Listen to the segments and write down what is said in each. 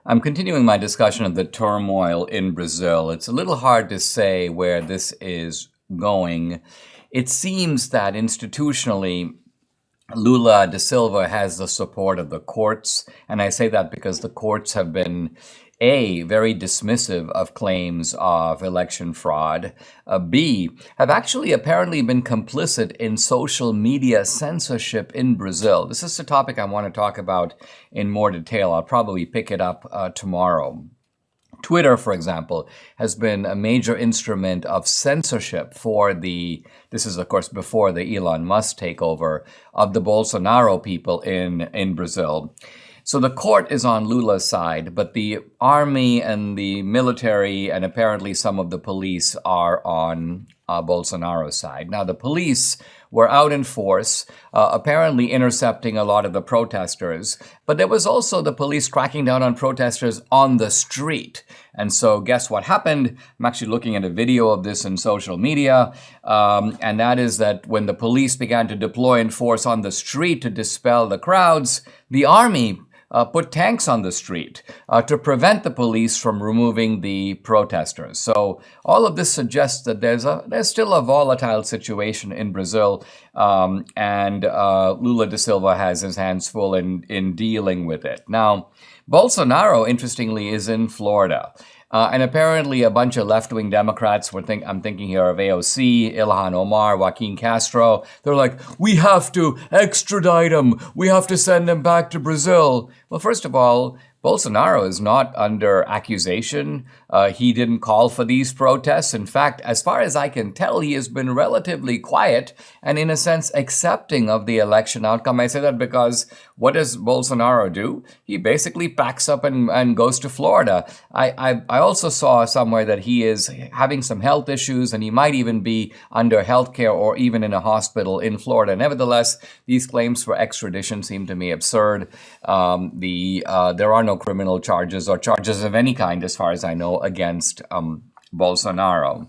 I'm continuing my discussion of the turmoil in Brazil. It's a little hard to say where this is going. It seems that institutionally, Lula da Silva has the support of the courts, and I say that because the courts have been A, very dismissive of claims of election fraud, B, have actually apparently been complicit in social media censorship in Brazil. This is a topic I want to talk about in more detail. I'll probably pick it up tomorrow. Twitter, for example, has been a major instrument of censorship this is of course before the Elon Musk takeover of the Bolsonaro people in Brazil. So the court is on Lula's side, but the army and the military and apparently some of the police are on Bolsonaro's side. Now, the police were out in force, apparently intercepting a lot of the protesters, but there was also the police cracking down on protesters on the street. And so guess what happened? I'm actually looking at a video of this in social media, and that is that when the police began to deploy in force on the street to dispel the crowds, the army put tanks on the street to prevent the police from removing the protesters. So all of this suggests that there's still a volatile situation in Brazil, and Lula da Silva has his hands full in dealing with it. Now, Bolsonaro, interestingly, is in Florida. And apparently a bunch of left-wing Democrats, I'm thinking here of AOC, Ilhan Omar, Joaquin Castro, they're like, we have to extradite him. We have to send him back to Brazil. Well, first of all, Bolsonaro is not under accusation. He didn't call for these protests. In fact, as far as I can tell, he has been relatively quiet and, in a sense, accepting of the election outcome. I say that because what does Bolsonaro do? He basically packs up and goes to Florida. I also saw somewhere that he is having some health issues and he might even be under health care or even in a hospital in Florida. Nevertheless, these claims for extradition seem to me absurd. There are no criminal charges or charges of any kind, as far as I know, against Bolsonaro.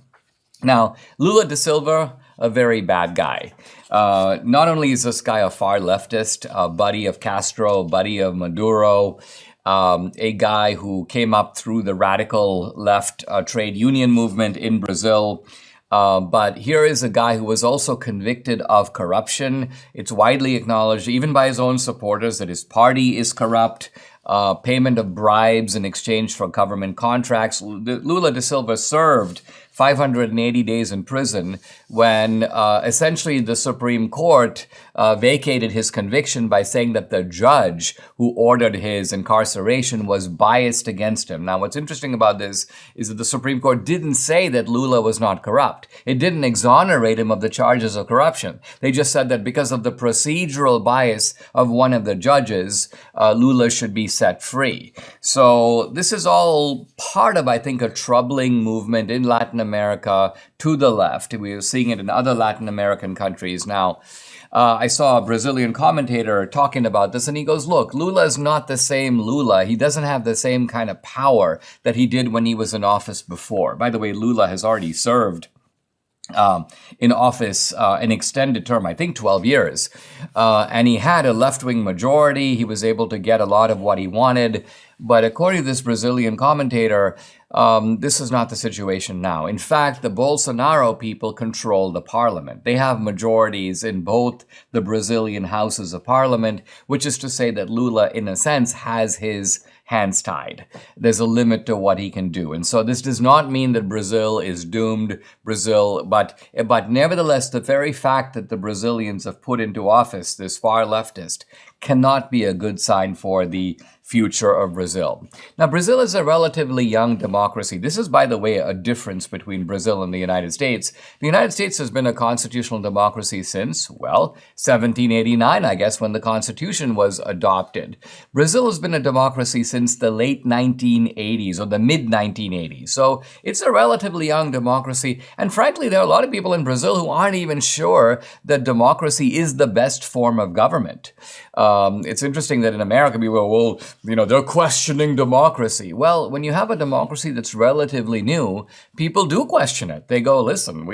Now, Lula da Silva, a very bad guy. Not only is this guy a far leftist, a buddy of Castro, buddy of Maduro, a guy who came up through the radical left trade union movement in Brazil. But here is a guy who was also convicted of corruption. It's widely acknowledged, even by his own supporters, that his party is corrupt. Payment of bribes in exchange for government contracts. Lula da Silva served 580 days in prison when essentially the Supreme Court vacated his conviction by saying that the judge who ordered his incarceration was biased against him. Now, what's interesting about this is that the Supreme Court didn't say that Lula was not corrupt. It didn't exonerate him of the charges of corruption. They just said that because of the procedural bias of one of the judges, Lula should be set free. So this is all part of, I think, a troubling movement in Latin America to the left. We are seeing it in other Latin American countries now. I saw a Brazilian commentator talking about this, and he goes, look, Lula is not the same Lula. He doesn't have the same kind of power that he did when he was in office before. By the way, Lula has already served in office an extended term, I think 12 years. And he had a left-wing majority. He was able to get a lot of what he wanted. But according to this Brazilian commentator, this is not the situation now. In fact, the Bolsonaro people control the parliament. They have majorities in both the Brazilian houses of parliament, which is to say that Lula, in a sense, has his hands tied. There's a limit to what he can do. And so this does not mean that Brazil is doomed, but nevertheless, the very fact that the Brazilians have put into office this far leftist cannot be a good sign for the future of Brazil. Now, Brazil is a relatively young democracy. This is, by the way, a difference between Brazil and the United States. The United States has been a constitutional democracy since, 1789, I guess, when the Constitution was adopted. Brazil has been a democracy since the late 1980s or the mid-1980s. So it's a relatively young democracy. And frankly, there are a lot of people in Brazil who aren't even sure that democracy is the best form of government. It's interesting that in America, people they're questioning democracy. Well, when you have a democracy that's relatively new, people do question it. They go, listen,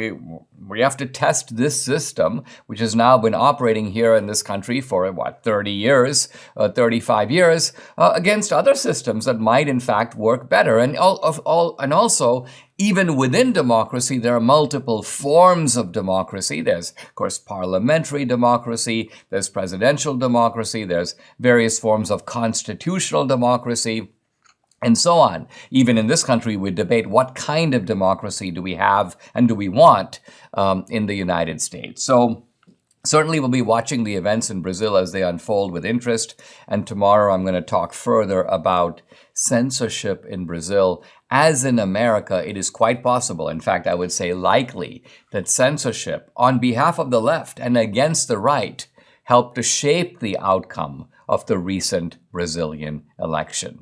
we have to test this system, which has now been operating here in this country for, 30 years, 35 years, against other systems that might, in fact, work better. And also, even within democracy, there are multiple forms of democracy. There's, of course, parliamentary democracy, there's presidential democracy, there's various forms of constitutional democracy, and so on. Even in this country, we debate what kind of democracy do we have and do we want in the United States. So certainly we'll be watching the events in Brazil as they unfold with interest. And tomorrow I'm going to talk further about censorship in Brazil. As in America, it is quite possible, in fact, I would say likely, that censorship on behalf of the left and against the right helped to shape the outcome of the recent Brazilian election.